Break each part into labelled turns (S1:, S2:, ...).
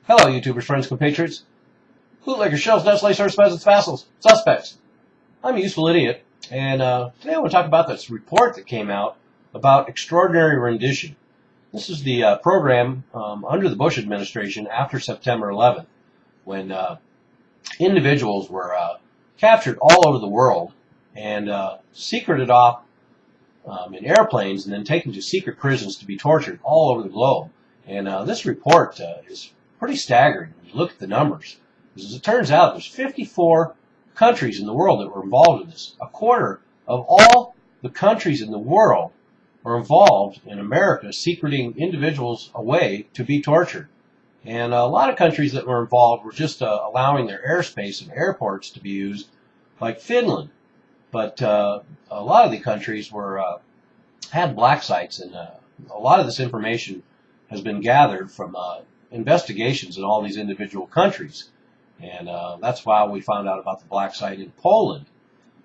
S1: Hello, YouTubers, friends, compatriots, bootleggers, shells, nuts, lace, horse, peasants, vassals, suspects. I'm a useful idiot, and today I want to talk about this report that came out about Extraordinary Rendition. This is the program under the Bush administration after September 11th, when individuals were captured all over the world and secreted off in airplanes and then taken to secret prisons to be tortured all over the globe. And this report is pretty staggering when you look at the numbers. Because as it turns out, there's 54 countries in the world that were involved in this. A quarter of all the countries in the world are involved in America secreting individuals away to be tortured. And a lot of countries that were involved were just allowing their airspace and airports to be used, like Finland. But a lot of the countries had black sites, and a lot of this information has been gathered from investigations in all these individual countries. And that's why we found out about the black site in Poland.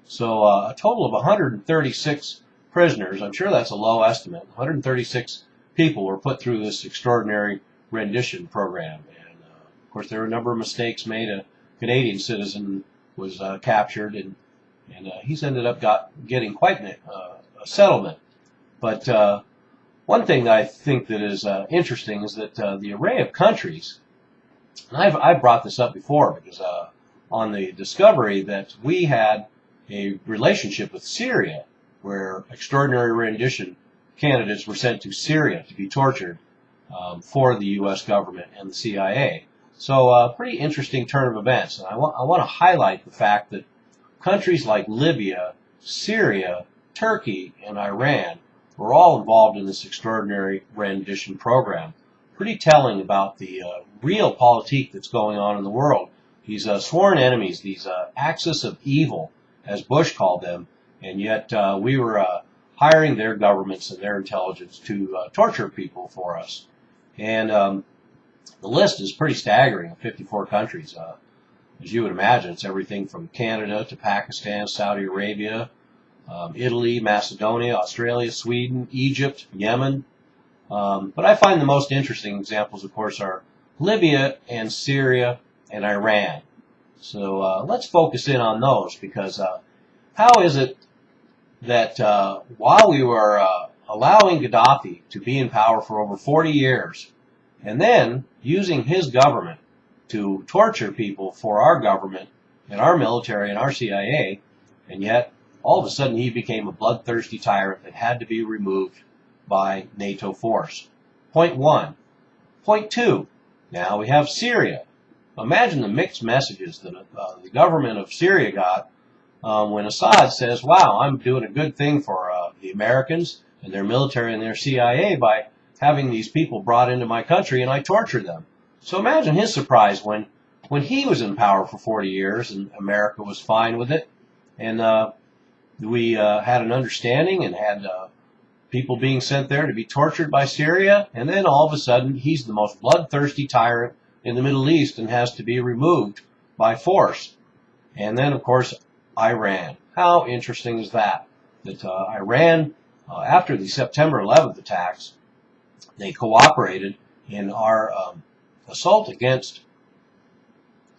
S1: So a total of 136 prisoners, I'm sure that's a low estimate, 136 people were put through this extraordinary rendition program. And of course there were a number of mistakes made. A Canadian citizen was captured, and he's ended up getting quite a settlement. But one thing that I think that is interesting is that the array of countries, and I've brought this up before because on the discovery that we had a relationship with Syria where extraordinary rendition candidates were sent to Syria to be tortured for the U.S. government and the CIA. So a pretty interesting turn of events. And I want to highlight the fact that countries like Libya, Syria, Turkey, and Iran were all involved in this extraordinary rendition program. Pretty telling about the real politique that's going on in the world. These sworn enemies, these axis of evil, as Bush called them, and yet we were hiring their governments and their intelligence to torture people for us. And the list is pretty staggering, 54 countries. As you would imagine, it's everything from Canada to Pakistan, Saudi Arabia, Italy, Macedonia, Australia, Sweden, Egypt, Yemen. But I find the most interesting examples, of course, are Libya and Syria and Iran. So let's focus in on those, because how is it that while we were allowing Gaddafi to be in power for over 40 years, and then using his government to torture people for our government and our military and our CIA, and yet all of a sudden he became a bloodthirsty tyrant that had to be removed by NATO force. Point one. Point two. Now we have Syria. Imagine the mixed messages that the government of Syria got when Assad says, wow, I'm doing a good thing for the Americans and their military and their CIA by having these people brought into my country and I torture them. So imagine his surprise when he was in power for 40 years and America was fine with it. And we had an understanding and had people being sent there to be tortured by Syria, and then all of a sudden he's the most bloodthirsty tyrant in the Middle East and has to be removed by force. And then, of course, Iran. How interesting is that? That Iran, after the September 11th attacks, they cooperated in our assault against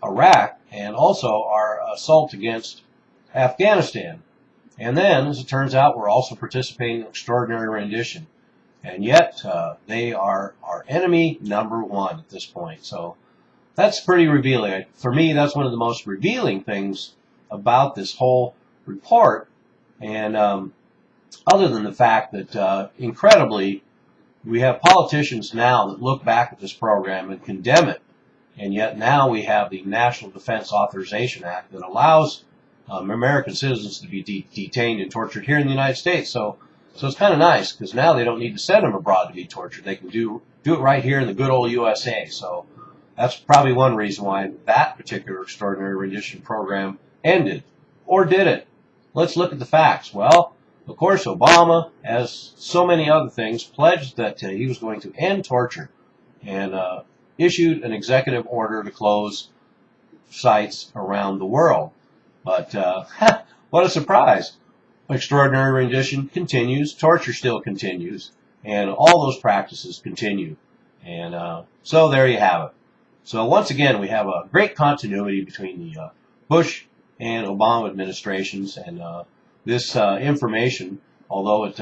S1: Iraq and also our assault against Afghanistan. And then, as it turns out, we're also participating in extraordinary rendition. And yet, they are our enemy number one at this point. So that's pretty revealing. For me, that's one of the most revealing things about this whole report. And other than the fact that, incredibly, we have politicians now that look back at this program and condemn it. And yet now we have the National Defense Authorization Act that allows American citizens to be detained and tortured here in the United States. So it's kind of nice, because now they don't need to send them abroad to be tortured. They can do it right here in the good old USA. So that's probably one reason why that particular extraordinary rendition program ended. Or did it? Let's look at the facts. Well, of course, Obama, as so many other things, pledged that he was going to end torture and issued an executive order to close sites around the world. But what a surprise. Extraordinary rendition continues, torture still continues, and all those practices continue. And so there you have it. So once again, we have a great continuity between the Bush and Obama administrations, and this information, although it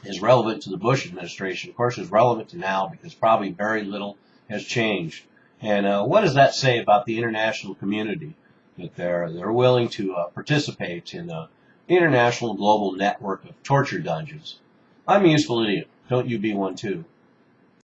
S1: is relevant to the Bush administration, of course, is relevant to now because probably very little has changed. And what does that say about the international community? That they're willing to participate in the international global network of torture dungeons. I'm a useful idiot. Don't you be one too.